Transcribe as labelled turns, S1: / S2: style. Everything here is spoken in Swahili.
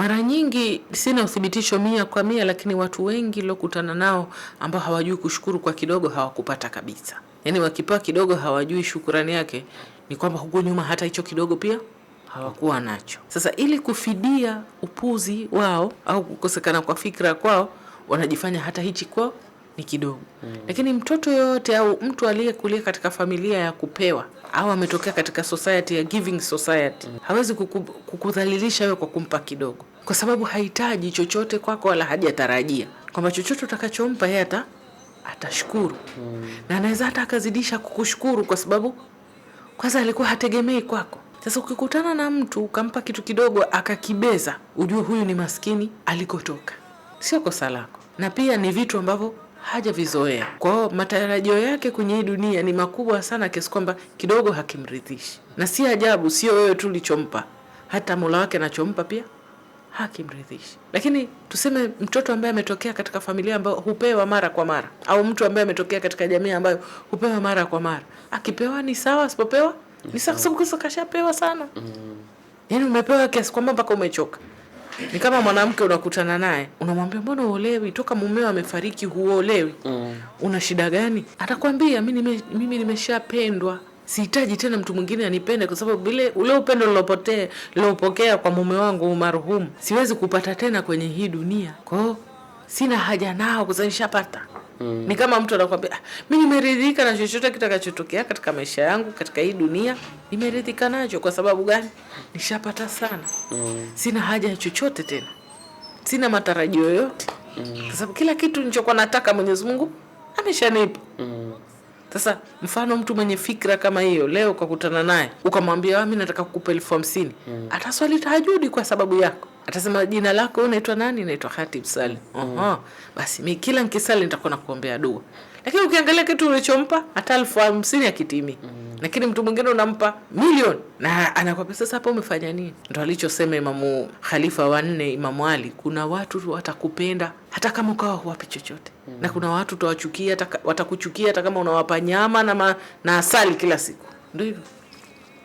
S1: Mara nyingi sina uthibitisho 100%, lakini watu wengi lokutana nao ambao hawajui kushukuru kwa kidogo hawakupata kabisa. Yaani wakipewa kidogo hawajui shukrani yake, ni kwamba huko nyuma hata hicho kidogo pia hawakuwa nacho. Sasa ili kufidia upuzi wao au kukosekana kwa fikra kwao, wanajifanya hata hichi kwao ni kidogo. Lakini mtoto yote au mtu aliyekulia katika familia ya kupewa au ametokea katika society ya giving society, hawezi kukudhalilisha wewe kwa kumpa kidogo, kwa sababu hahitaji chochote kwako wala hajatarajia kwamba chochote utakachompa yeye atashukuru. Na anaweza hata akazidisha kukushukuru kwa sababu kwanza alikuwa hategemei kwako. Sasa ukikutana na mtu ukampa kitu kidogo akakibeza, ujue huyu ni maskini alikotoka, sio kosa lako. Na pia ni vitu ambavyo hajavizoea. Kwa hiyo matarajio yake kwenye hii dunia ni makubwa sana kiasi kwamba kidogo hakimridhishi. Na si ajabu, sio wewe tu ulichompa, hata Mola wake anachompa pia hakimridhishi. Lakini tuseme mtoto ambaye ametokea katika familia ambayo hupewa mara kwa mara, au mtu ambaye ametokea katika jamii ambayo hupewa mara kwa mara, akipewa ni sawa, asipopewa ni sawa, sababu kashapewa sana. Yaani umepewa kiasi kwamba mpaka umechoka. Ni kama mwanamke unakutana naye, unamwambia mbona uolewi? Toka mumeo amefariki huolewi. Una shida gani? Atakwambia mimi nimeshapendwa. Sihitaji tena mtu mwingine anipende, kwa sababu ule upendo nilopokea kwa mume wangu marhumu siwezi kupata tena kwenye hii dunia. Kwa hiyo sina haja nao kwa sababu nishapata. Ni kama mtu anakuambia mimi nimeridhika na chochote kitakachotokea katika maisha yangu katika hii dunia, nimeridhika nacho. Kwa sababu gani? Nishapata sana. Sina haja ya chochote tena. Sina matarajio yoyote. Kwa sababu kila kitu nilichokuwa nataka Mwenyezi Mungu ameshanipa. Sasa mfano mtu mwenye fikra kama hiyo leo ukakutana naye ukamwambia mimi nataka kukupa 50,000, ataswali tahajudi kwa sababu yako. Atasema jina lako unaitwa nani? Naitwa Khatib Salim. Basi mimi kila nikisali nitakuwa nakuombea dua. Lakini ukiangalia kitu ulichompa hata 50,000 akitimi. Lakini mtu mwingine unampa milioni na anakuambia sasa hapo umefanya nini? Ndio alichosema Imamu Khalifa wa 4 Imamu Ali, kuna watu watakupenda hata kama ukawa huwapi chochote. Na kuna watu utawachukia watakuchukia hata kama unawapa nyama na asali kila siku. Ndio hivyo.